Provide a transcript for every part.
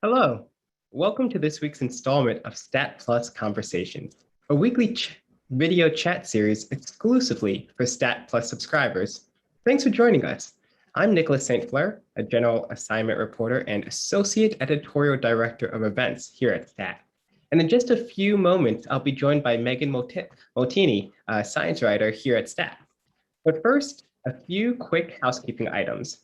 Hello. Welcome to this week's installment of Stat Plus Conversations, a weekly video chat series exclusively for Stat Plus subscribers. Thanks for joining us. I'm Nicholas St. Fleur, a general assignment reporter and associate editorial director of events here at Stat. And in just a few moments, I'll be joined by Megan Motini, a science writer here at Stat. But first, a few quick housekeeping items.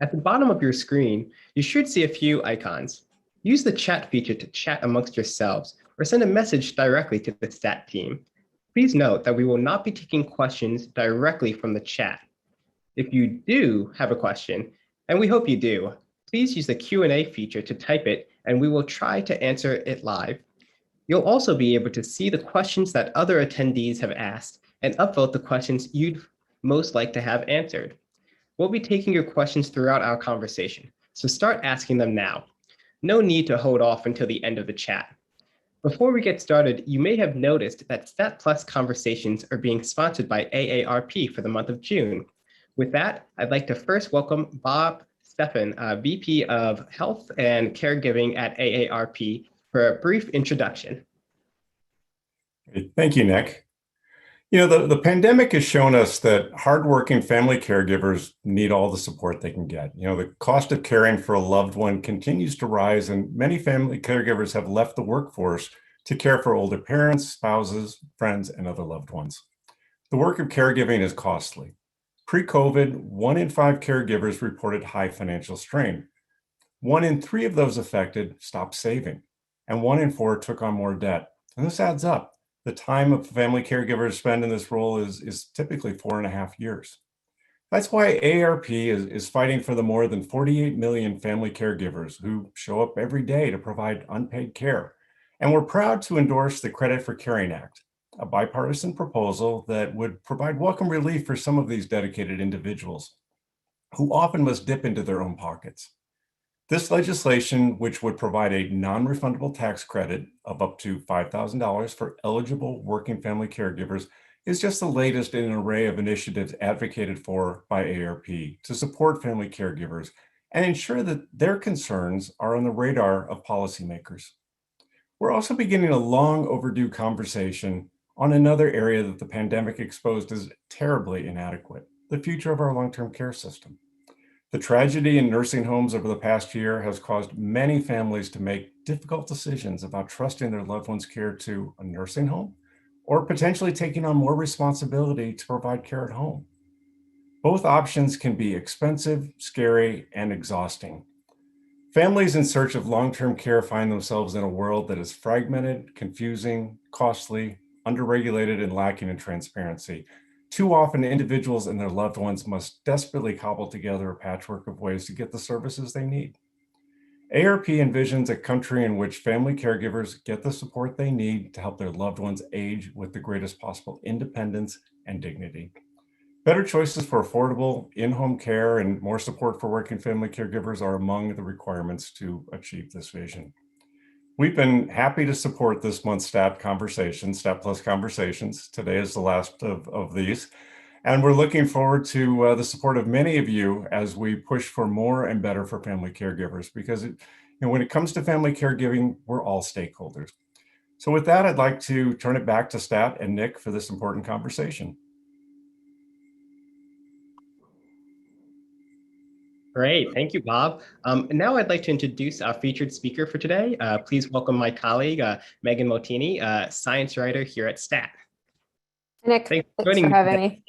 At the bottom of your screen, you should see a few icons. Use the chat feature to chat amongst yourselves or send a message directly to the Stat team. Please note that we will not be taking questions directly from the chat. If you do have a question, and we hope you do, please use the Q&A feature to type it and we will try to answer it live. You'll also be able to see the questions that other attendees have asked and upvote the questions you'd most like to have answered. We'll be taking your questions throughout our conversation, so start asking them now. No need to hold off until the end of the chat. Before we get started, you may have noticed that Stat Plus conversations are being sponsored by AARP for the month of June. With that, I'd like to first welcome Bob Stephan, VP of Health and Caregiving at AARP, for a brief introduction. Thank you, Nick. The pandemic has shown us that hardworking family caregivers need all the support they can get. The cost of caring for a loved one continues to rise, and many family caregivers have left the workforce to care for older parents, spouses, friends, and other loved ones. The work of caregiving is costly. Pre-COVID, 1 in 5 caregivers reported high financial strain. 1 in 3 of those affected stopped saving, and 1 in 4 took on more debt. And this adds up. The time of family caregivers spend in this role is typically 4.5 years. That's why AARP is fighting for the more than 48 million family caregivers who show up every day to provide unpaid care. And we're proud to endorse the Credit for Caring Act, a bipartisan proposal that would provide welcome relief for some of these dedicated individuals who often must dip into their own pockets. This legislation, which would provide a non-refundable tax credit of up to $5,000 for eligible working family caregivers, is just the latest in an array of initiatives advocated for by AARP to support family caregivers and ensure that their concerns are on the radar of policymakers. We're also beginning a long overdue conversation on another area that the pandemic exposed as terribly inadequate: the future of our long-term care system. The tragedy in nursing homes over the past year has caused many families to make difficult decisions about trusting their loved one's care to a nursing home or potentially taking on more responsibility to provide care at home. Both options can be expensive, scary, and exhausting. Families in search of long-term care find themselves in a world that is fragmented, confusing, costly, underregulated, and lacking in transparency. Too often, individuals and their loved ones must desperately cobble together a patchwork of ways to get the services they need. AARP envisions a country in which family caregivers get the support they need to help their loved ones age with the greatest possible independence and dignity. Better choices for affordable in-home care and more support for working family caregivers are among the requirements to achieve this vision. We've been happy to support this month's Stat Plus Conversations. Today is the last of these. And we're looking forward to the support of many of you as we push for more and better for family caregivers, because when it comes to family caregiving, we're all stakeholders. So with that, I'd like to turn it back to Stat and Nick for this important conversation. Great, thank you, Bob. And now I'd like to introduce our featured speaker for today. Please welcome my colleague, Megan Motini, science writer here at Stat. Nick, thanks for having me.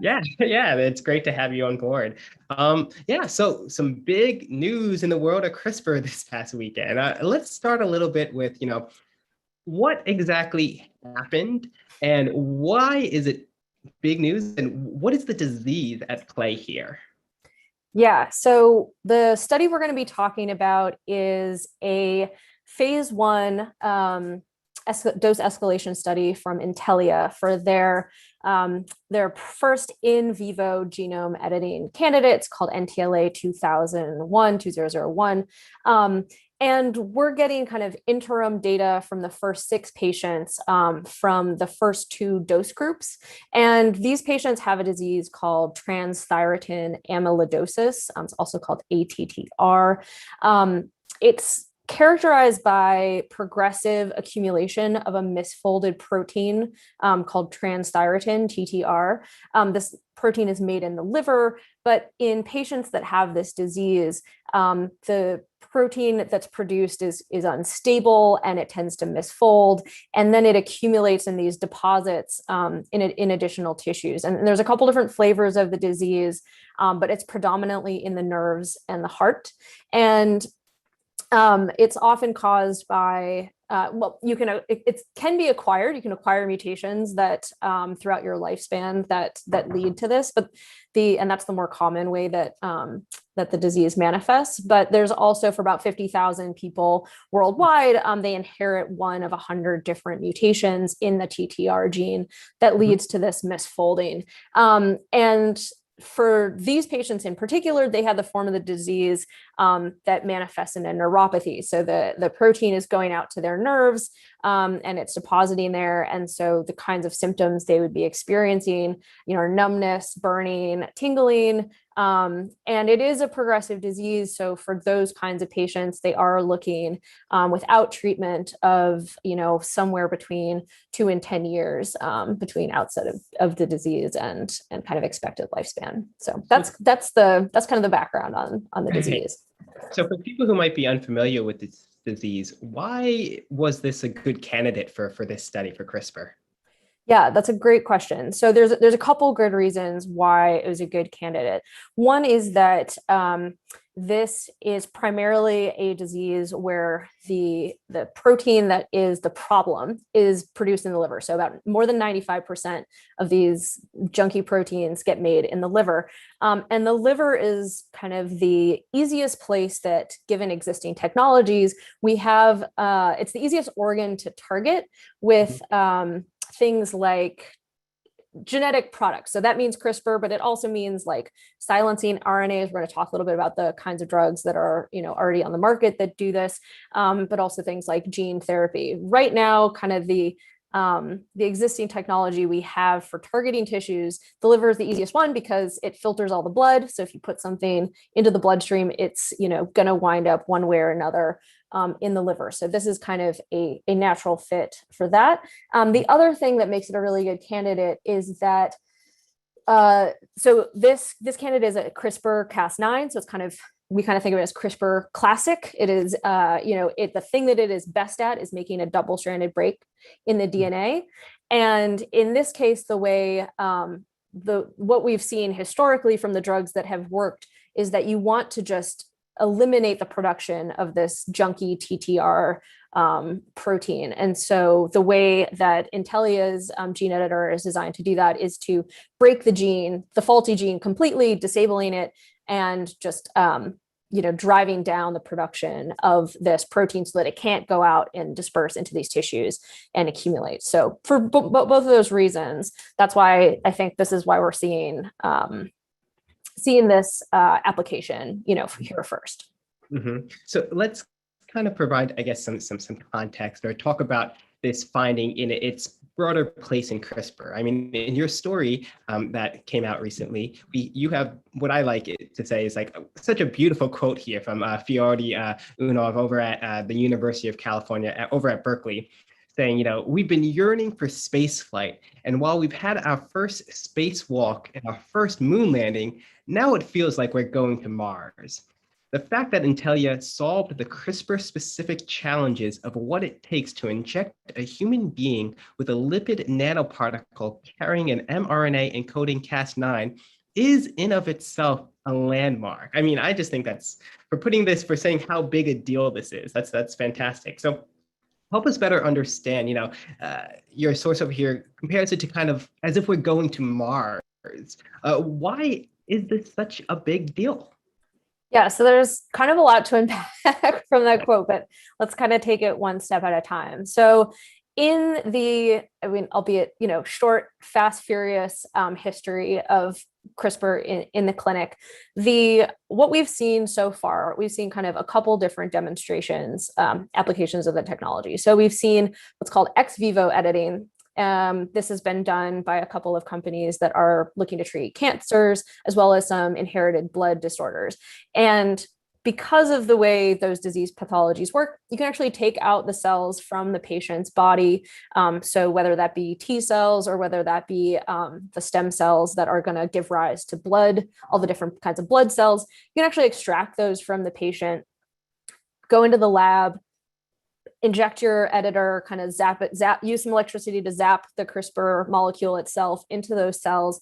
Yeah, it's great to have you on board. So some big news in the world of CRISPR this past weekend. Let's start a little bit with, what exactly happened and why is it big news and what is the disease at play here? Yeah, so the study we're going to be talking about is a phase 1 dose escalation study from Intellia for their first in vivo genome editing candidate. It's called NTLA 2001. And we're getting kind of interim data from the first 6 patients from the first 2 dose groups. And these patients have a disease called transthyretin amyloidosis. It's also called ATTR. it's characterized by progressive accumulation of a misfolded protein called transthyretin, TTR. This protein is made in the liver, but in patients that have this disease, the protein that's produced is unstable and it tends to misfold, and then it accumulates in these deposits in additional tissues. And there's a couple different flavors of the disease, but it's predominantly in the nerves and the heart. And it's often caused by, it can be acquired. You can acquire mutations that throughout your lifespan that lead to this, and that's the more common way that the disease manifests. But there's also, for about 50,000 people worldwide, they inherit one of 100 different mutations in the TTR gene that leads to this misfolding. And for these patients in particular, they had the form of the disease that manifests in a neuropathy. So the protein is going out to their nerves and it's depositing there. And so the kinds of symptoms they would be experiencing, are numbness, burning, tingling. And it is a progressive disease. So for those kinds of patients, they are looking without treatment of, somewhere between 2 and 10 years between outset of the disease and kind of expected lifespan. So that's kind of the background on the disease. So for people who might be unfamiliar with this disease, why was this a good candidate for this study for CRISPR? Yeah, that's a great question. So there's a couple good reasons why it was a good candidate. One is that this is primarily a disease where the protein that is the problem is produced in the liver. So about more than 95% of these junky proteins get made in the liver. And the liver is kind of the easiest place that, given existing technologies, we have, it's the easiest organ to target with things like genetic products. So that means CRISPR, but it also means like silencing RNAs. We're going to talk a little bit about the kinds of drugs that are, already on the market that do this, but also things like gene therapy. Right now, kind of the existing technology we have for targeting tissues, the liver is the easiest one because it filters all the blood. So if you put something into the bloodstream, it's, going to wind up one way or another in the liver. So this is kind of a natural fit for that. The other thing that makes it a really good candidate is that so this candidate is a CRISPR-Cas9. So it's we kind of think of it as CRISPR classic. It is, the thing that it is best at is making a double-stranded break in the DNA. And in this case, the way what we've seen historically from the drugs that have worked is that you want to just eliminate the production of this junky TTR protein. And so the way that Intellia's gene editor is designed to do that is to break the faulty gene completely, disabling it, and just driving down the production of this protein so that it can't go out and disperse into these tissues and accumulate. So for both of those reasons, that's why I think this is why we're seeing this application, here first. Mm-hmm. So let's kind of provide, I guess, some context or talk about this finding in its broader place in CRISPR. I mean, in your story that came out recently, you have what I like it to say is like such a beautiful quote here from Fiordi Unov over at the University of California, over at Berkeley, saying, we've been yearning for space flight. And while we've had our first spacewalk and our first moon landing, now it feels like we're going to Mars. The fact that Intellia solved the CRISPR-specific challenges of what it takes to inject a human being with a lipid nanoparticle carrying an mRNA encoding Cas9 is in of itself a landmark. I mean, I just think for saying how big a deal this is, that's fantastic. So help us better understand, your source over here compares it to kind of as if we're going to Mars. Why is this such a big deal? Yeah, so there's kind of a lot to unpack from that quote, but let's kind of take it one step at a time. So in albeit, short, fast, furious history of CRISPR in the clinic, what we've seen so far, we've seen kind of a couple different demonstrations, applications of the technology. So we've seen what's called ex vivo editing. This has been done by a couple of companies that are looking to treat cancers, as well as some inherited blood disorders. And because of the way those disease pathologies work, you can actually take out the cells from the patient's body. So whether that be T cells or whether that be the stem cells that are going to give rise to blood, all the different kinds of blood cells, you can actually extract those from the patient, go into the lab, inject your editor, kind of use some electricity to zap the CRISPR molecule itself into those cells,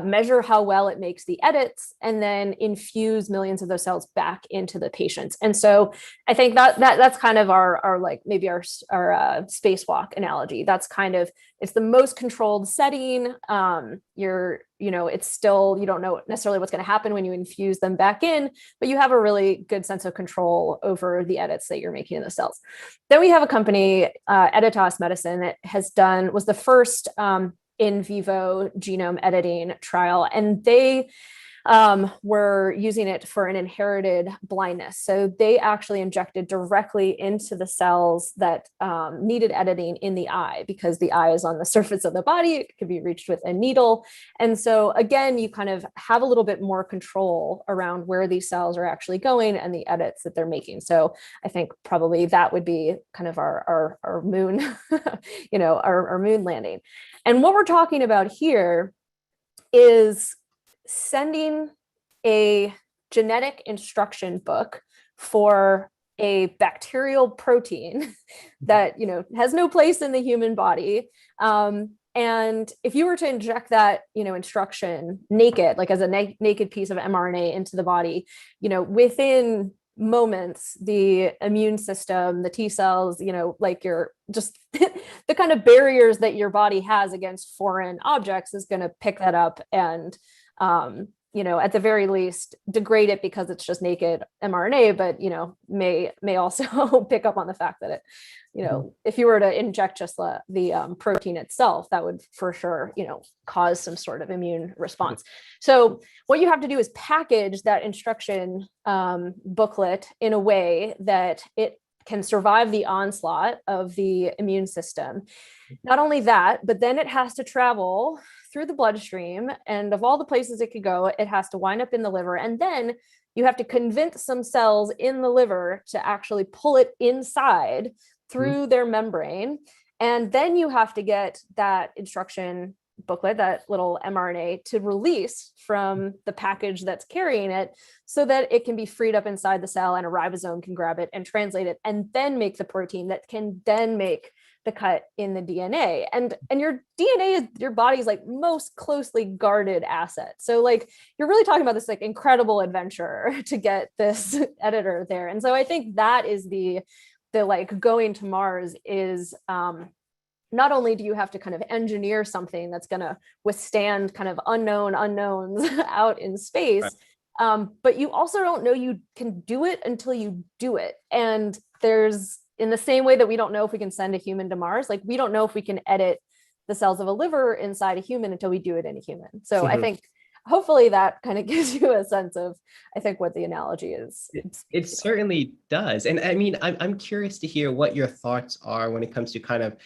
measure how well it makes the edits, and then infuse millions of those cells back into the patients. And so I think that's kind of our like maybe our spacewalk analogy. That's kind of, it's the most controlled setting. It's still, you don't know necessarily what's going to happen when you infuse them back in, but you have a really good sense of control over the edits that you're making in the cells. Then we have a company, Editas Medicine, that was the first in vivo genome editing trial, and they were using it for an inherited blindness. So they actually injected directly into the cells that needed editing in the eye, because the eye is on the surface of the body. It could be reached with a needle. And so again, you kind of have a little bit more control around where these cells are actually going and the edits that they're making. So I think probably that would be kind of our moon, our moon landing. And what we're talking about here is sending a genetic instruction book for a bacterial protein that has no place in the human body. And if you were to inject that instruction naked, like as a naked piece of mRNA into the body, within moments, the immune system, the T cells, like your just the kind of barriers that your body has against foreign objects is going to pick that up and at the very least degrade it, because it's just naked mRNA, but may also pick up on the fact that it, if you were to inject just the protein itself, that would for sure cause some sort of immune response. So what you have to do is package that instruction booklet in a way that it can survive the onslaught of the immune system. Not only that, but then it has to travel through the bloodstream, and of all the places it could go, it has to wind up in the liver. And then you have to convince some cells in the liver to actually pull it inside through their membrane. And then you have to get that instruction booklet, that little mRNA, to release from the package that's carrying it so that it can be freed up inside the cell and a ribosome can grab it and translate it and then make the protein that can then make the cut in the DNA. And your DNA is your body's like most closely guarded asset. So like you're really talking about this like incredible adventure to get this editor there. And so I think that is the like going to Mars is not only do you have to kind of engineer something that's going to withstand kind of unknowns out in space, but you also don't know you can do it until you do it. And there's, in the same way that we don't know if we can send a human to Mars, like we don't know if we can edit the cells of a liver inside a human until we do it in a human. So I think hopefully that kind of gives you a sense of, I think, what the analogy is. It certainly does. And I mean, I'm curious to hear what your thoughts are when it comes to kind of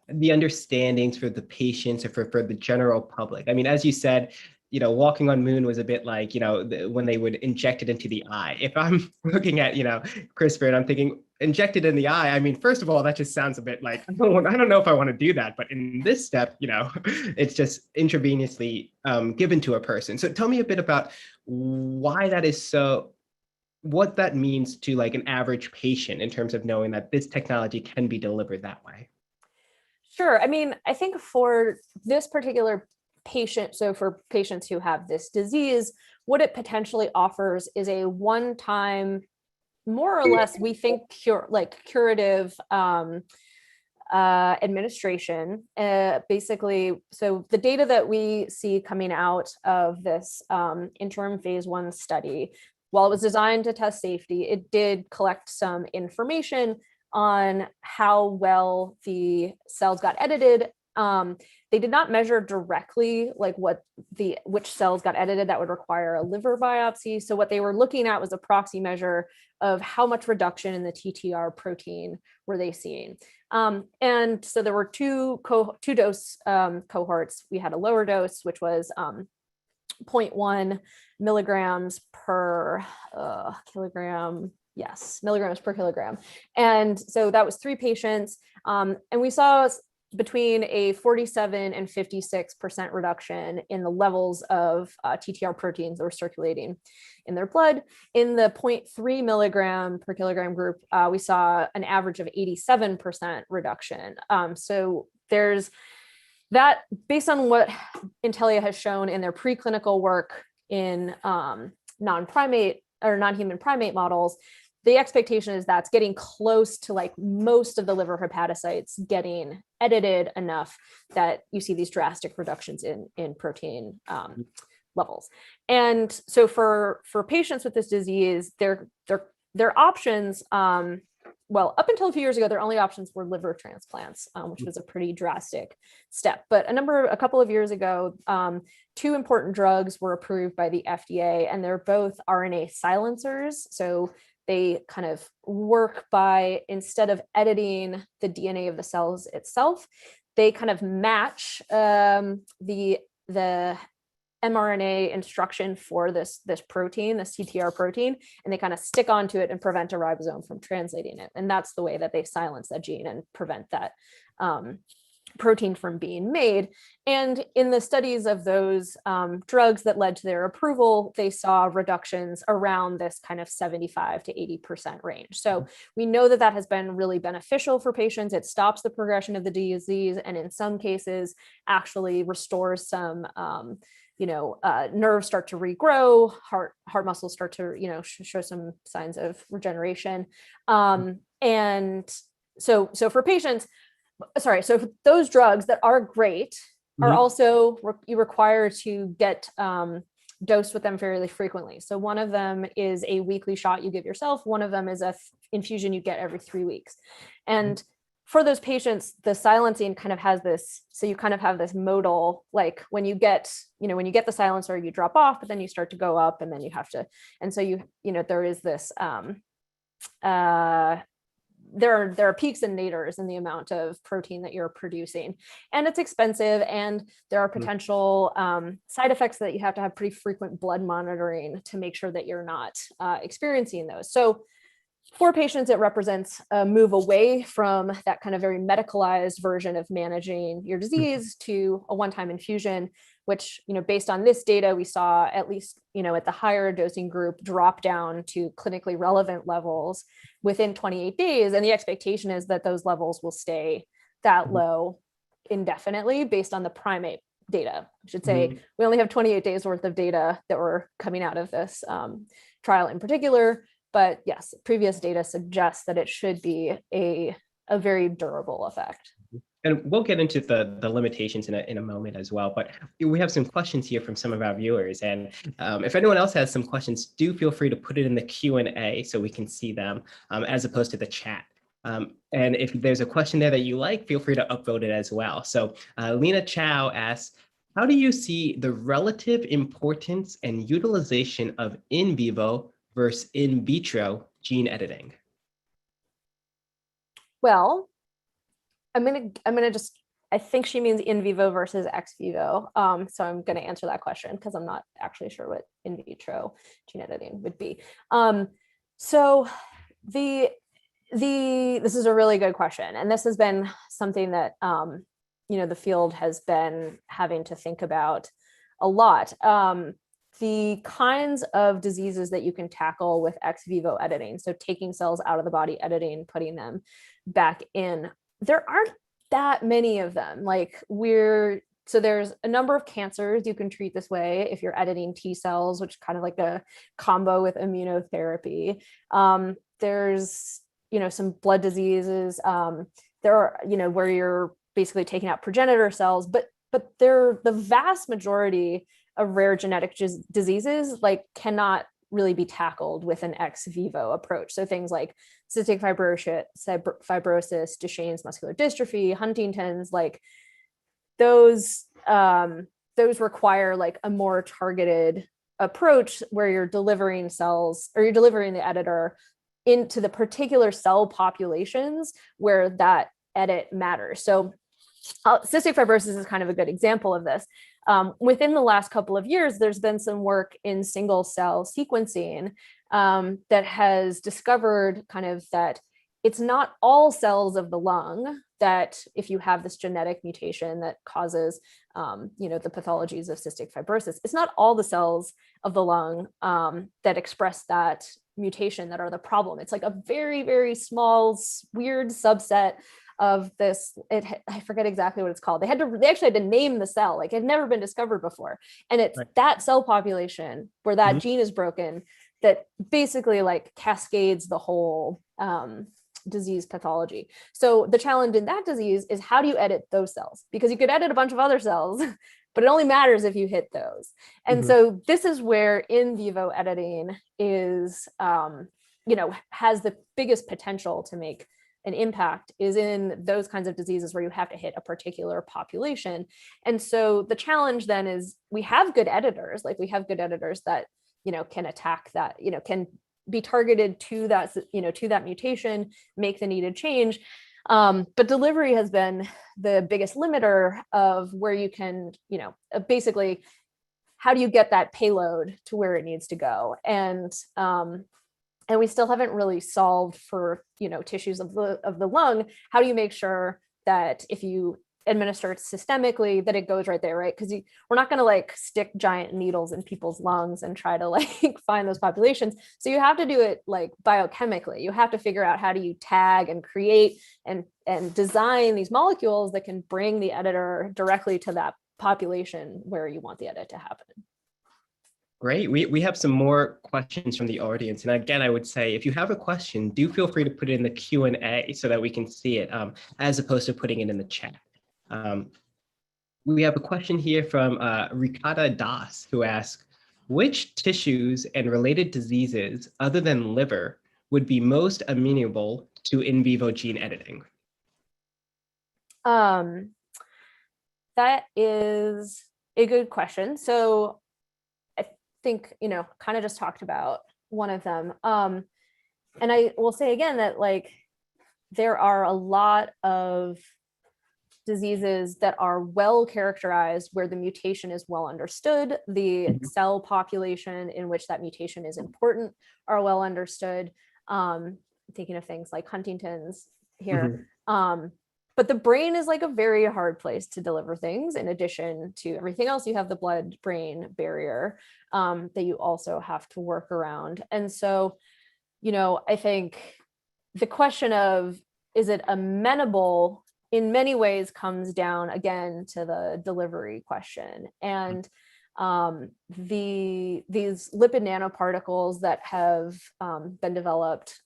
the understandings for the patients or for the general public. I mean, as you said, walking on moon was a bit like, when they would inject it into the eye. If I'm looking at, CRISPR and I'm thinking injected in the eye, I mean, first of all, that just sounds a bit like, I don't know if I want to do that. But in this step, it's just intravenously given to a person. So tell me a bit about why that is so, what that means to like an average patient in terms of knowing that this technology can be delivered that way. Sure. I mean, I think for this particular patient, so for patients who have this disease, what it potentially offers is a one-time, more or less, we think curative administration. Basically, so the data that we see coming out of this interim phase 1 study, while it was designed to test safety, it did collect some information on how well the cells got edited. They did not measure directly like which cells got edited that would require a liver biopsy. So what they were looking at was a proxy measure of how much reduction in the TTR protein were they seeing. And so there were two dose cohorts. We had a lower dose, which was 0.1 milligrams per kilogram. Yes, milligrams per kilogram. And so that was 3 patients. And we saw between a 47 and 56% reduction in the levels of TTR proteins that were circulating in their blood. In the 0.3 milligram per kilogram group, we saw an average of 87% reduction. So there's that, based on what Intellia has shown in their preclinical work in non-primate or non-human primate models, the expectation is that's getting close to like most of the liver hepatocytes getting edited enough that you see these drastic reductions in protein levels. And so for patients with this disease, their options, well, up until a few years ago, their only options were liver transplants, which was a pretty drastic step. But a couple of years ago, 2 important drugs were approved by the FDA, and they're both RNA silencers. So they kind of work by, instead of editing the DNA of the cells itself, they kind of match the mRNA instruction for this protein, this TTR protein, and they kind of stick onto it and prevent a ribosome from translating it. And that's the way that they silence that gene and prevent that protein from being made. And in the studies of those drugs that led to their approval, they saw reductions around this kind of 75 to 80% range. So we know that has been really beneficial for patients. It stops the progression of the disease, and in some cases actually restores some nerves start to regrow, heart muscles start to, show some signs of regeneration. And so for patients, so for those drugs that are great are also you require to get dosed with them fairly frequently. So one of them is a weekly shot you give yourself. One of them is a infusion you get every 3 weeks. And for those patients, the silencing kind of has this, so you kind of have this modal, like when you get the silencer, you drop off, but then you start to go up, and then you have to, and so there is this, there are peaks and nadirs in the amount of protein that you're producing, and it's expensive, and there are potential side effects that you have to have pretty frequent blood monitoring to make sure that you're not experiencing those. So for patients, it represents a move away from that kind of very medicalized version of managing your disease to a one-time infusion, which, based on this data, we saw at least, at the higher dosing group, drop down to clinically relevant levels within 28 days. And the expectation is that those levels will stay that low indefinitely based on the primate data. I should say we only have 28 days worth of data that were coming out of this trial in particular. But yes, previous data suggests that it should be a very durable effect. And we'll get into the limitations in a moment as well. But we have some questions here from some of our viewers. And if anyone else has some questions, do feel free to put it in the Q&A so we can see them as opposed to the chat. And if there's a question there that you like, feel free to upvote it as well. So Lena Chow asks, how do you see the relative importance and utilization of in vivo versus in vitro gene editing? Well, I'm gonna just, I think she means in vivo versus ex vivo. So I'm gonna answer that question because I'm not actually sure what in vitro gene editing would be. So this is a really good question, and this has been something that the field has been having to think about a lot. The kinds of diseases that you can tackle with ex vivo editing, so taking cells out of the body, editing, putting them back in, there aren't that many of them. So there's a number of cancers you can treat this way if you're editing T cells, which is kind of like a combo with immunotherapy. There's, some blood diseases. There are, where you're basically taking out progenitor cells, but they're the vast majority of rare genetic diseases cannot really be tackled with an ex vivo approach. So things like cystic fibrosis, Duchenne's muscular dystrophy, Huntington's, those require a more targeted approach where you're delivering cells, or you're delivering the editor into the particular cell populations where that edit matters. So cystic fibrosis is kind of a good example of this. Within the last couple of years, there's been some work in single cell sequencing that has discovered kind of that it's not all cells of the lung that if you have this genetic mutation that causes, the pathologies of cystic fibrosis, it's not all the cells of the lung that express that mutation that are the problem. It's like a very, very small, weird subset of this. I forget exactly what it's called. They actually had to name the cell, like it had never been discovered before. And it's that cell population where that gene is broken that basically like cascades the whole disease pathology. So the challenge in that disease is how do you edit those cells? Because you could edit a bunch of other cells, but it only matters if you hit those. And so this is where in vivo editing is, has the biggest potential to make an impact, is in those kinds of diseases where you have to hit a particular population. And so the challenge then is we have good editors, that, can attack that, can be targeted to that, to that mutation, make the needed change. But delivery has been the biggest limiter of where you can, basically, how do you get that payload to where it needs to go? And we still haven't really solved for, tissues of the lung. How do you make sure that if you administer it systemically, that it goes right there, right? Because we're not going to like stick giant needles in people's lungs and try to like find those populations. So you have to do it like biochemically. You have to figure out how do you tag and create and design these molecules that can bring the editor directly to that population where you want the edit to happen. Great. We have some more questions from the audience. And again, I would say, if you have a question, do feel free to put it in the Q&A so that we can see it, as opposed to putting it in the chat. We have a question here from Rikata Das, who asks, which tissues and related diseases other than liver would be most amenable to in vivo gene editing? That is a good question. So I think, kind of just talked about one of them. And I will say again that like there are a lot of diseases that are well characterized where the mutation is well understood. The cell population in which that mutation is important are well understood. Thinking of things like Huntington's here. But the brain is like a very hard place to deliver things. In addition to everything else, you have the blood-brain barrier that you also have to work around. And so, I think the question of, is it amenable, in many ways comes down again to the delivery question. And these lipid nanoparticles that have been developed.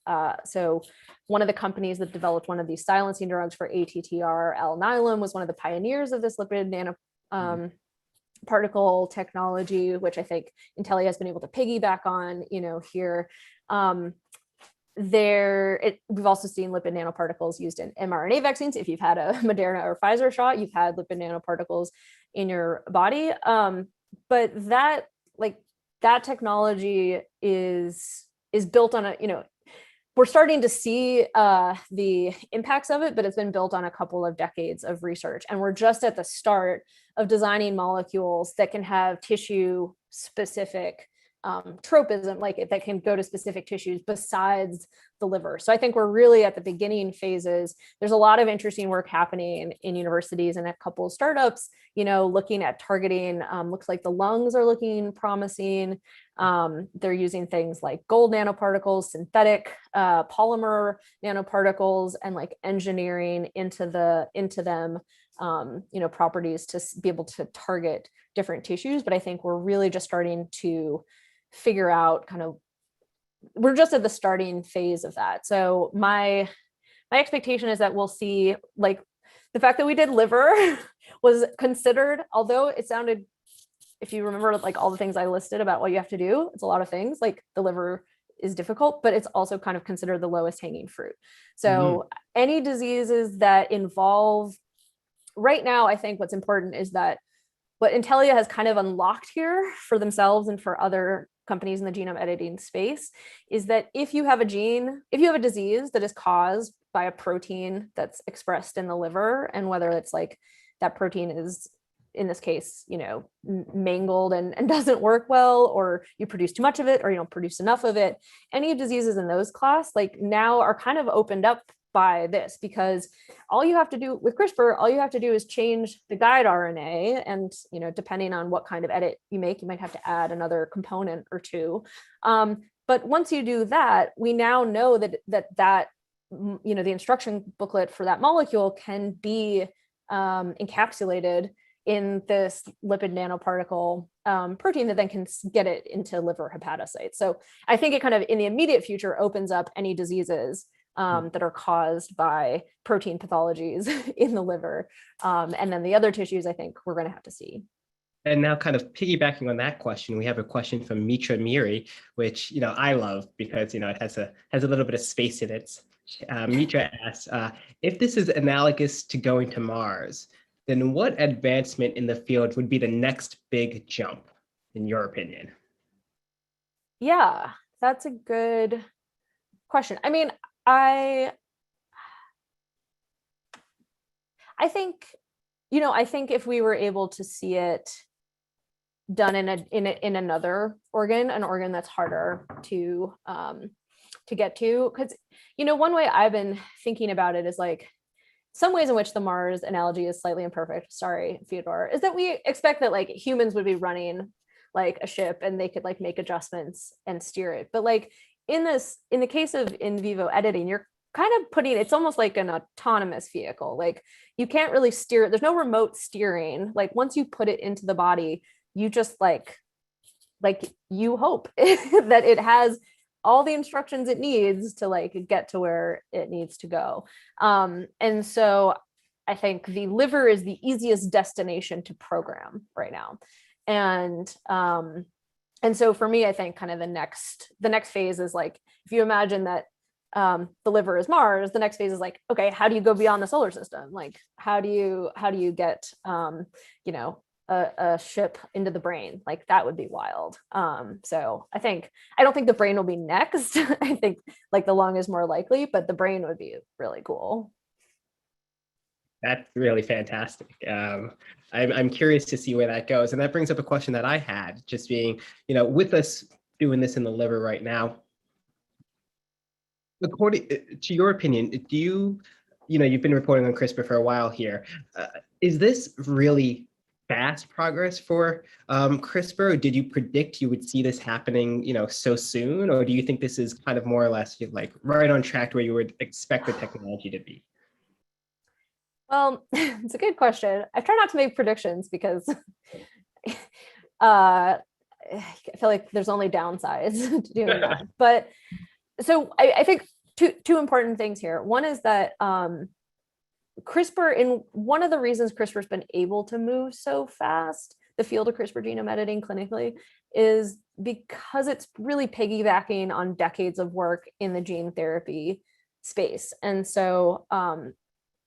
So one of the companies that developed one of these silencing drugs for ATTR, Alnylam, was one of the pioneers of this lipid nanoparticle technology, which I think Intellia has been able to piggyback on, here. We've also seen lipid nanoparticles used in mRNA vaccines. If you've had a Moderna or Pfizer shot, you've had lipid nanoparticles in your body. But that technology is built on we're starting to see the impacts of it, but it's been built on a couple of decades of research. And we're just at the start of designing molecules that can have tissue specific tropism, that can go to specific tissues besides the liver. So I think we're really at the beginning phases. There's a lot of interesting work happening in universities and a couple of startups, looking at targeting. Looks like the lungs are looking promising. They're using things like gold nanoparticles, synthetic polymer nanoparticles, and like engineering into them properties to be able to target different tissues. But I think we're really just starting to figure out we're just at the starting phase of that. So my expectation is that we'll see, like, the fact that we did liver was considered, although it sounded, if you remember, like all the things I listed about what you have to do, it's a lot of things. Like the liver is difficult, but it's also kind of considered the lowest hanging fruit. So any diseases that involve, right now, I think what's important is that what Intellia has kind of unlocked here for themselves and for other companies in the genome editing space, is that if you have a disease that is caused by a protein that's expressed in the liver, and whether it's like that protein is, in this case, mangled and doesn't work well, or you produce too much of it, or you don't produce enough of it, any diseases in those class, like now are kind of opened up by this, because all you have to do with CRISPR, all you have to do is change the guide RNA. And, depending on what kind of edit you make, you might have to add another component or two. But once you do that, we now know that the instruction booklet for that molecule can be encapsulated in this lipid nanoparticle protein that then can get it into liver hepatocytes. So I think it kind of in the immediate future opens up any diseases that are caused by protein pathologies in the liver. And then the other tissues, I think we're going to have to see. And now kind of piggybacking on that question, we have a question from Mitra Miri, which, I love because, it has a little bit of space in it. Mitra asks, if this is analogous to going to Mars, then what advancement in the field would be the next big jump, in your opinion? Yeah, that's a good question. I mean, I think, I think if we were able to see it done in another organ, an organ that's harder to get to, because one way I've been thinking about it is like some ways in which the Mars analogy is slightly imperfect. Sorry, Fyodor, is that we expect that like humans would be running like a ship and they could like make adjustments and steer it, but like in the case of in vivo editing, you're kind of it's almost like an autonomous vehicle. Like you can't really steer it. There's no remote steering. Like once you put it into the body, you just like you hope that it has all the instructions it needs to like get to where it needs to go. And so I think the liver is the easiest destination to program right now. And so for me, I think kind of the next phase is like, if you imagine that the liver is Mars, the next phase is like, okay, how do you go beyond the solar system? Like, how do you get, a ship into the brain? Like that would be wild. So I don't think the brain will be next. I think like the lung is more likely, but the brain would be really cool. That's really fantastic. I'm curious to see where that goes. And that brings up a question that I had, just being, with us doing this in the liver right now, according to your opinion, do you've been reporting on CRISPR for a while here. Is this really fast progress for CRISPR? Or did you predict you would see this happening, so soon? Or do you think this is kind of more or less like right on track to where you would expect the technology to be? Well, it's a good question. I try not to make predictions because I feel like there's only downsides to doing that. But so I think two important things here. One is that CRISPR, and one of the reasons CRISPR's been able to move so fast, the field of CRISPR genome editing clinically, is because it's really piggybacking on decades of work in the gene therapy space. And so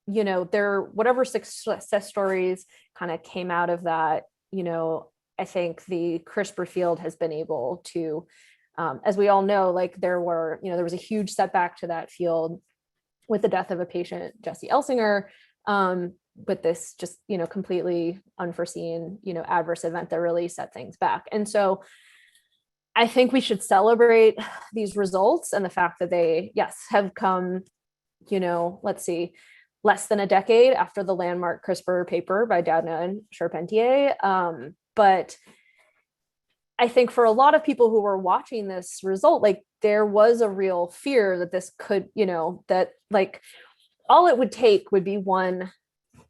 whatever success stories kind of came out of that, I think the CRISPR field has been able to, as we all know, like there was a huge setback to that field with the death of a patient, Jesse Elsinger, with this just, completely unforeseen, adverse event that really set things back. And so I think we should celebrate these results and the fact that they, yes, have come, less than a decade after the landmark CRISPR paper by Doudna and Charpentier. But I think for a lot of people who were watching this result, like there was a real fear that this could, that like all it would take would be one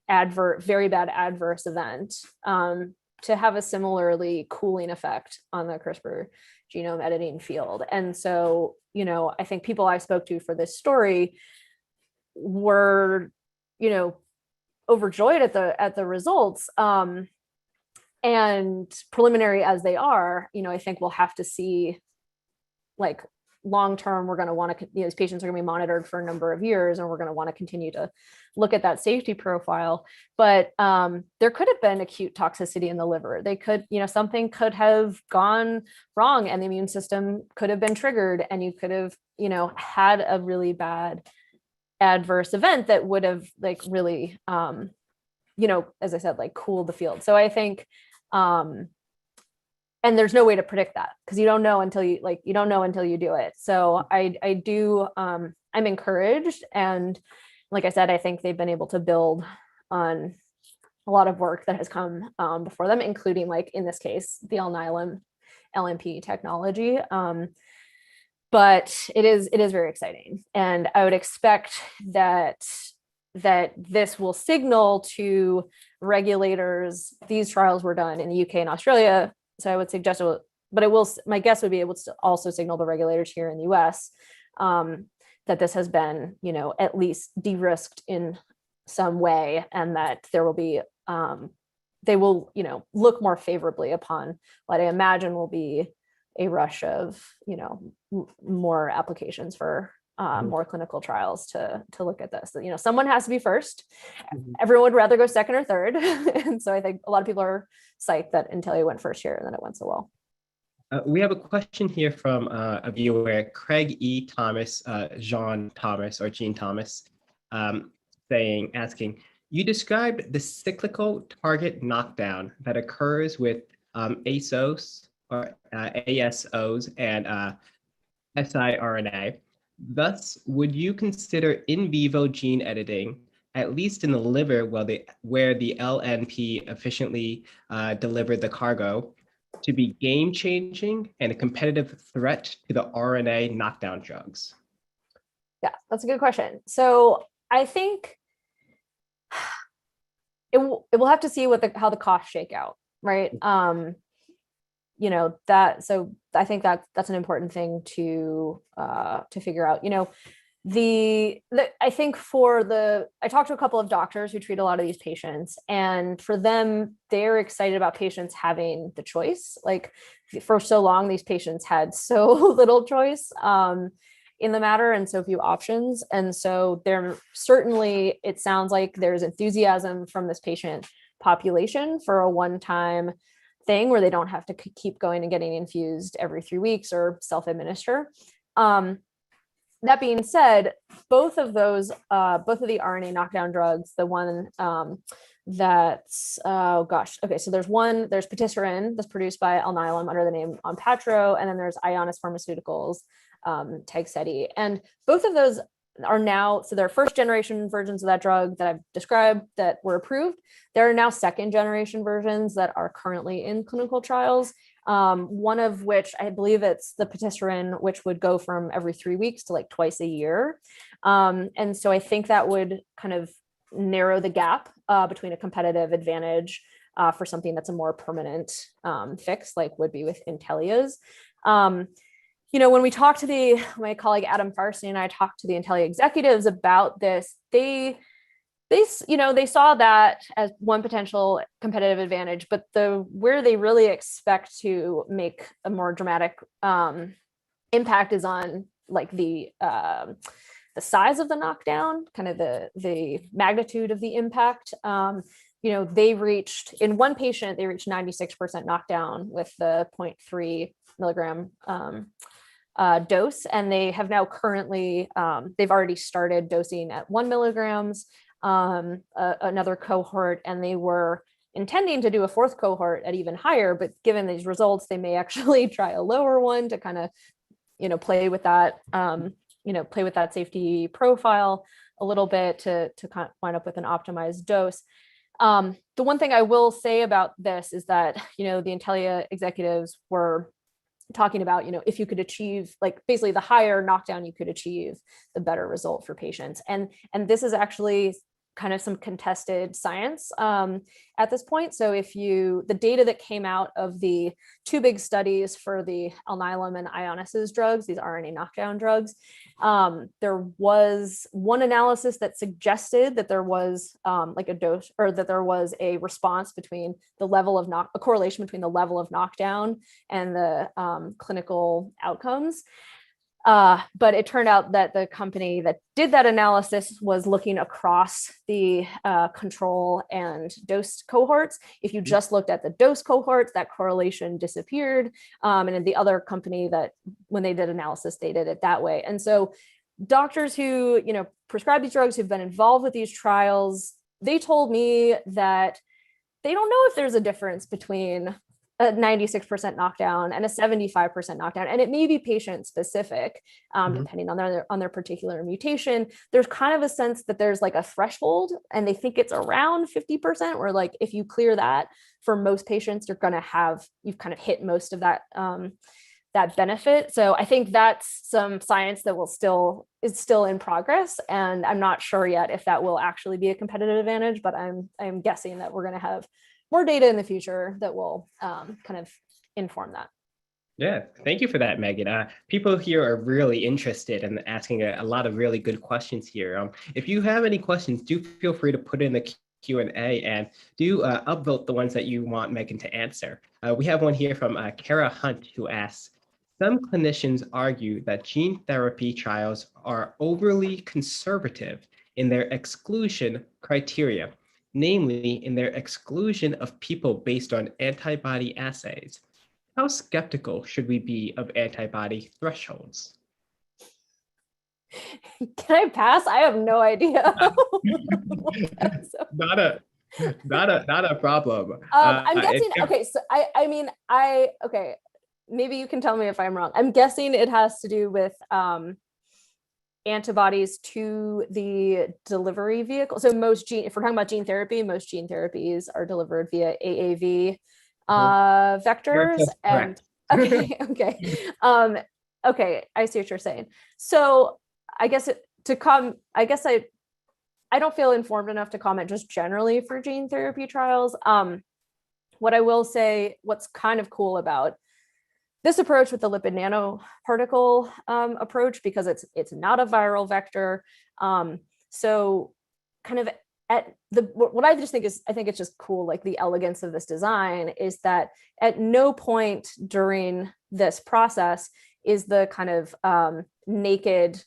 very bad adverse event to have a similarly cooling effect on the CRISPR genome editing field. And so, I think people I spoke to for this story were, overjoyed at the results. And preliminary as they are, I think we'll have to see like long term, we're going to want to, these patients are going to be monitored for a number of years, and we're going to want to continue to look at that safety profile. But there could have been acute toxicity in the liver. They could, something could have gone wrong, and the immune system could have been triggered, and you could have, had a really bad adverse event that would have like really, as I said, like cooled the field. So I think, and there's no way to predict that, because you don't know until you do it. So I do, I'm encouraged. And like I said, I think they've been able to build on a lot of work that has come before them, including, like in this case, the Alnylam LNP technology. But it is very exciting. And I would expect that this will signal to regulators. These trials were done in the UK and Australia. So I would suggest, my guess would be able to also signal the regulators here in the US that this has been, at least de-risked in some way, and that there will be, they will, look more favorably upon what I imagine will be a rush of, more applications for more clinical trials to look at this. Someone has to be first. Everyone would rather go second or third. And so I think a lot of people are psyched that Intellia went first here and then it went so well. We have a question here from a viewer, Craig E. Thomas, Jean Thomas, or Jean Thomas, asking, you described the cyclical target knockdown that occurs with ASOs or ASOs and siRNA. Thus, would you consider in vivo gene editing, at least in the liver where the LNP efficiently delivered the cargo, to be game-changing and a competitive threat to the RNA knockdown drugs? Yeah, that's a good question. So I think it will have to see how the costs shake out, right? So I think that's an important thing to figure out. I think I talked to a couple of doctors who treat a lot of these patients, and for them, they're excited about patients having the choice. Like, for so long, these patients had so little choice in the matter, and so few options. And so certainly, it sounds like there's enthusiasm from this patient population for a one-time thing where they don't have to keep going and getting infused every 3 weeks or self-administer. That being said, both of the RNA knockdown drugs, the one that's, so there's patisiran that's produced by Alnylam under the name Onpattro, and then there's Ionis Pharmaceuticals, Tegsedi. And both of those are now, so there are first generation versions of that drug that I've described that were approved. There are now second generation versions that are currently in clinical trials. One of which, I believe it's the patisiran, which would go from every 3 weeks to like twice a year. And so I think that would kind of narrow the gap between a competitive advantage for something that's a more permanent fix, like would be with Intellia's. When we talked to my colleague Adam Farsi and I talked to the Intellia executives about this, they saw that as one potential competitive advantage, but where they really expect to make a more dramatic impact is on like the size of the knockdown, kind of the magnitude of the impact. They reached, in one patient, 96% knockdown with the 0.3 milligram dose, and they have now currently, they've already started dosing at 1 milligrams, another cohort, and they were intending to do a fourth cohort at even higher, but given these results, they may actually try a lower one to kind of, play with that, safety profile a little bit to kind of wind up with an optimized dose. The one thing I will say about this is that, the Intellia executives were talking about, if you could achieve, like, basically the higher knockdown you could achieve, the better result for patients. And this is actually kind of some contested science at this point. So the data that came out of the two big studies for the Alnylam and Ionis's drugs, these RNA knockdown drugs, there was one analysis that suggested that there was like a dose, or that there was a response between the level of a correlation between the level of knockdown and the clinical outcomes. But it turned out that the company that did that analysis was looking across the control and dose cohorts. If you just looked at the dose cohorts, that correlation disappeared. And then the other company that when they did analysis, they did it that way. And so doctors who, prescribe these drugs, who've been involved with these trials, they told me that they don't know if there's a difference between a 96% knockdown and a 75% knockdown, and it may be patient specific, depending on their particular mutation. There's kind of a sense that there's like a threshold, and they think it's around 50%, where like if you clear that for most patients, you've kind of hit most of that that benefit. So I think that's some science that is still in progress, and I'm not sure yet if that will actually be a competitive advantage, but I'm guessing that we're going to have more data in the future that will kind of inform that. Yeah, thank you for that, Megan. People here are really interested and asking a lot of really good questions here. If you have any questions, do feel free to put in the Q&A, and do upvote the ones that you want Megan to answer. We have one here from Kara Hunt, who asks, some clinicians argue that gene therapy trials are overly conservative in their exclusion criteria, namely in their exclusion of people based on antibody assays. How skeptical should we be of antibody thresholds? Can I pass? I have no idea. Not a problem. I'm guessing. Okay, so okay. Maybe you can tell me if I'm wrong. I'm guessing it has to do with antibodies to the delivery vehicle. So if we're talking about gene therapy, most gene therapies are delivered via AAV vectors. And okay. Okay, I see what you're saying. So I guess I don't feel informed enough to comment just generally for gene therapy trials. What I will say, what's kind of cool about this approach with the lipid nanoparticle approach, because it's not a viral vector. So kind of what I just think is, I think it's just cool, like the elegance of this design is that at no point during this process is the kind of naked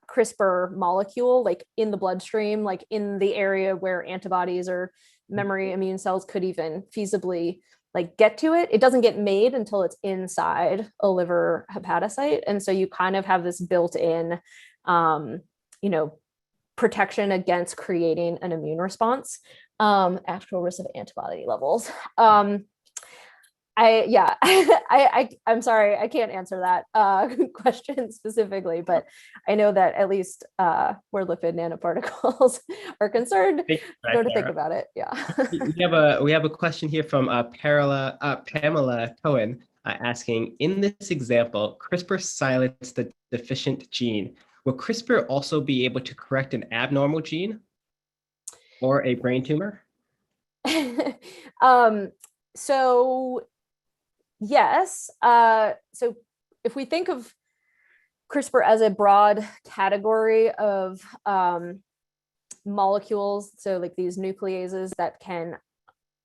CRISPR molecule like in the bloodstream, like in the area where antibodies or memory immune cells could even feasibly like get to it. It doesn't get made until it's inside a liver hepatocyte. And so you kind of have this built-in, protection against creating an immune response, actual risk of antibody levels. I'm sorry, I can't answer that question specifically, but I know that at least where lipid nanoparticles are concerned, go to think about it. Yeah. we have a question here from Pamela Cohen asking, in this example, CRISPR silenced the deficient gene. Will CRISPR also be able to correct an abnormal gene or a brain tumor? So yes. So if we think of CRISPR as a broad category of molecules, so like these nucleases that can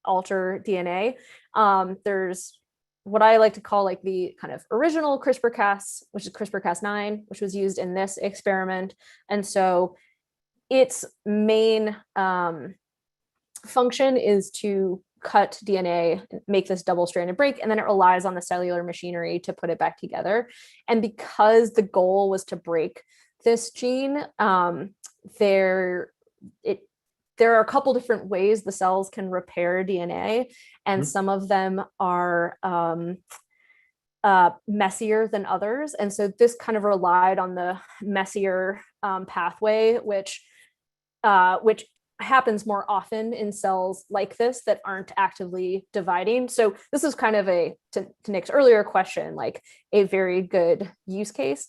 alter DNA, there's what I like to call like the kind of original CRISPR-Cas, which is CRISPR-Cas9, which was used in this experiment. And so its main function is to cut DNA, make this double-stranded break, and then it relies on the cellular machinery to put it back together. And because the goal was to break this gene, there are a couple different ways the cells can repair DNA, and some of them are messier than others. And so this kind of relied on the messier pathway, which happens more often in cells like this that aren't actively dividing. So this is kind of to Nick's earlier question, like a very good use case.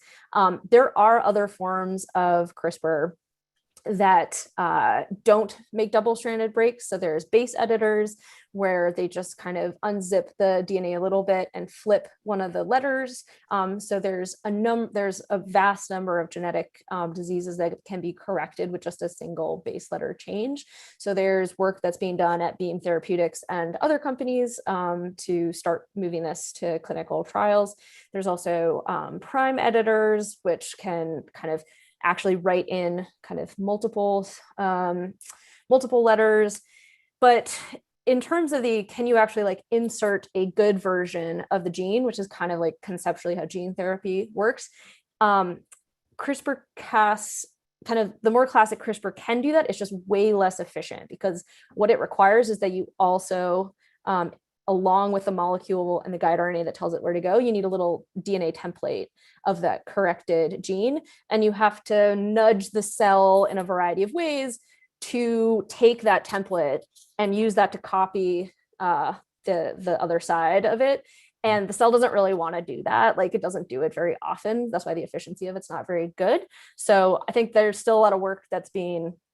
There are other forms of CRISPR that don't make double-stranded breaks. So there's base editors where they just kind of unzip the DNA a little bit and flip one of the letters. So there's a vast number of genetic diseases that can be corrected with just a single base letter change. So there's work that's being done at Beam Therapeutics and other companies to start moving this to clinical trials. There's also prime editors, which can kind of actually write in kind of multiple letters. But in terms of can you actually like insert a good version of the gene, which is kind of like conceptually how gene therapy works. CRISPR-Cas, kind of the more classic CRISPR can do that. It's just way less efficient because what it requires is that you also, along with the molecule and the guide RNA that tells it where to go, you need a little DNA template of that corrected gene. And you have to nudge the cell in a variety of ways to take that template and use that to copy the other side of it. And the cell doesn't really want to do that. Like it doesn't do it very often. That's why the efficiency of it's not very good. So I think there's still a lot of work so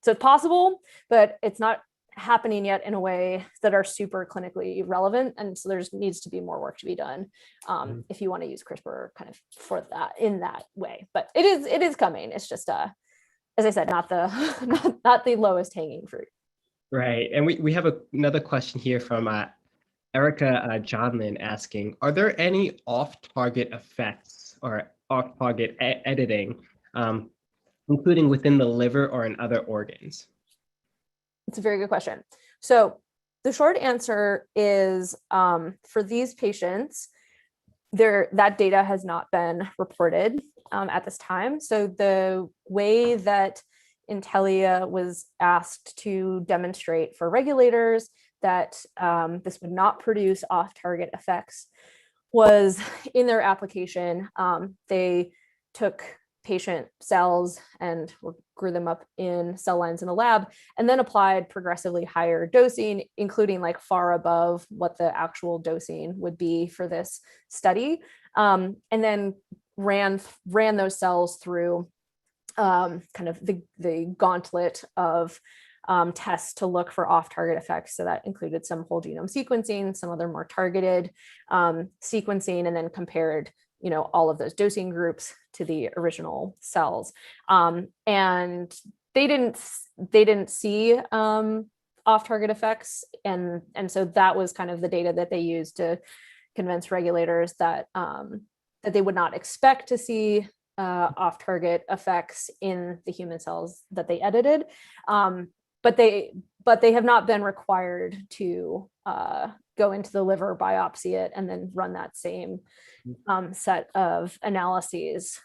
it's possible, but it's not happening yet in a way that are super clinically relevant. And so there's needs to be more work to be done if you want to use CRISPR kind of for that in that way. But it is coming. It's just as I said, not the lowest hanging fruit. Right. And we have another question here from Erica Johnlin asking, are there any off-target effects or off-target editing, including within the liver or in other organs? It's a very good question. So the short answer is for these patients, that data has not been reported at this time. So the way that Intellia was asked to demonstrate for regulators that this would not produce off-target effects was in their application. They took patient cells and grew them up in cell lines in the lab, and then applied progressively higher dosing, including like far above what the actual dosing would be for this study, and then ran those cells through kind of the gauntlet of tests to look for off-target effects. So that included some whole genome sequencing, some other more targeted sequencing, and then compared all of those dosing groups to the original cells. And they didn't see off-target effects. And so that was kind of the data that they used to convince regulators that they would not expect to see off-target effects in the human cells that they edited. But they have not been required to go into the liver, biopsy it, and then run that same set of analyses.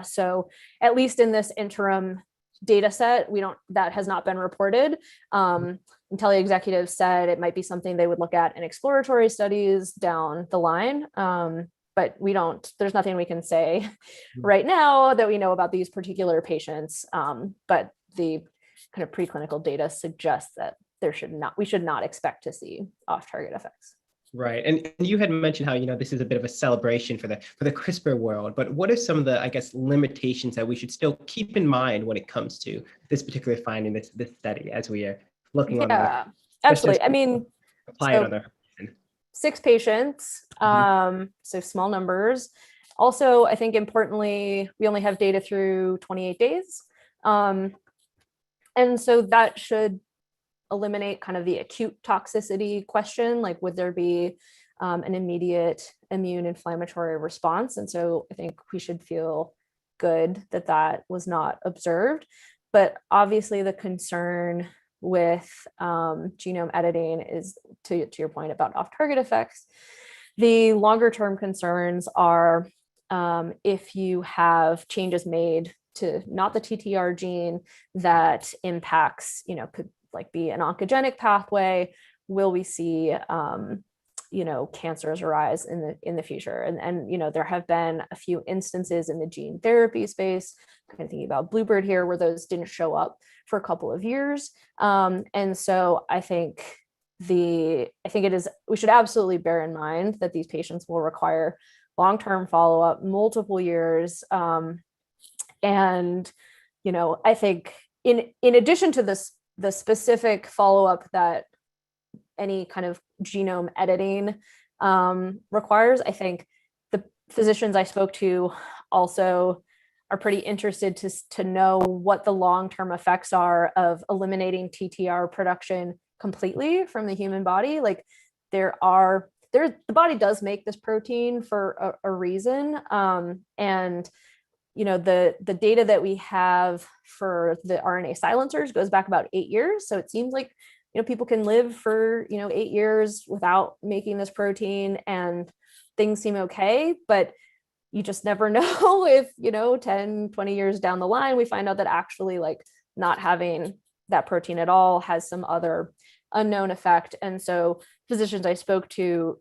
So at least in this interim data set, that has not been reported. Intellia executives said it might be something they would look at in exploratory studies down the line. But there's nothing we can say right now that we know about these particular patients. But the kind of preclinical data suggests that we should not expect to see off-target effects. Right. And you had mentioned how, this is a bit of a celebration for the CRISPR world, but what are some of the, I guess, limitations that we should still keep in mind when it comes to this particular finding, this study, as we are looking on? Yeah, absolutely. I mean, apply it on their 6 patients, so small numbers. Also, I think importantly, we only have data through 28 days. And so that should eliminate kind of the acute toxicity question, like would there be an immediate immune inflammatory response? And so I think we should feel good that was not observed. But obviously the concern with genome editing is, to your point about off-target effects, the longer term concerns are if you have changes made to not the TTR gene that impacts, could like be an oncogenic pathway, will we see cancers arise in the future? And there have been a few instances in the gene therapy space, kind of thinking about Bluebird here, where those didn't show up for a couple of years. And so I think we should absolutely bear in mind that these patients will require long-term follow-up, multiple years. And I think in addition to this, the specific follow-up that any kind of genome editing requires, I think the physicians I spoke to also are pretty interested to know what the long-term effects are of eliminating TTR production completely from the human body. Like the body does make this protein for a reason. And the data that we have for the RNA silencers goes back about 8 years. So it seems like, people can live for, 8 years without making this protein and things seem okay, but you just never know if, 10, 20 years down the line, we find out that actually like not having that protein at all has some other unknown effect. And so physicians I spoke to,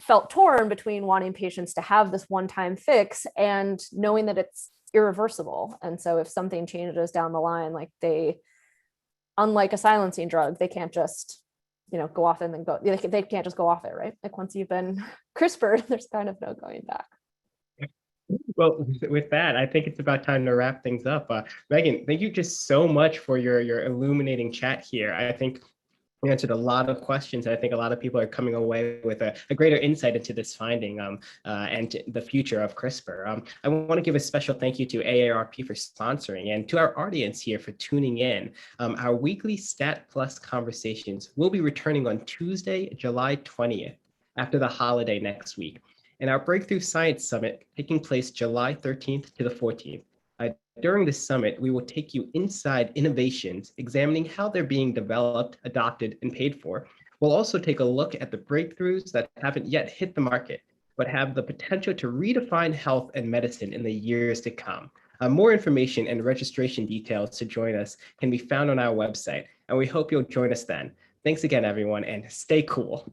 felt torn between wanting patients to have this one-time fix and knowing that it's irreversible. And so if something changes down the line, like unlike a silencing drug, they can't just, go off and then go, they can't just go off it, right? Like once you've been CRISPR'd, there's kind of no going back. Well, with that, I think it's about time to wrap things up. Megan, thank you just so much for your illuminating chat here. I think we answered a lot of questions. I think a lot of people are coming away with a greater insight into this finding and the future of CRISPR. I want to give a special thank you to AARP for sponsoring and to our audience here for tuning in. Our weekly Stat Plus conversations will be returning on Tuesday, July 20th, after the holiday next week, and our Breakthrough Science Summit taking place July 13th to the 14th. During this summit, we will take you inside innovations, examining how they're being developed, adopted, and paid for. We'll also take a look at the breakthroughs that haven't yet hit the market, but have the potential to redefine health and medicine in the years to come. More information and registration details to join us can be found on our website, and we hope you'll join us then. Thanks again, everyone, and stay cool.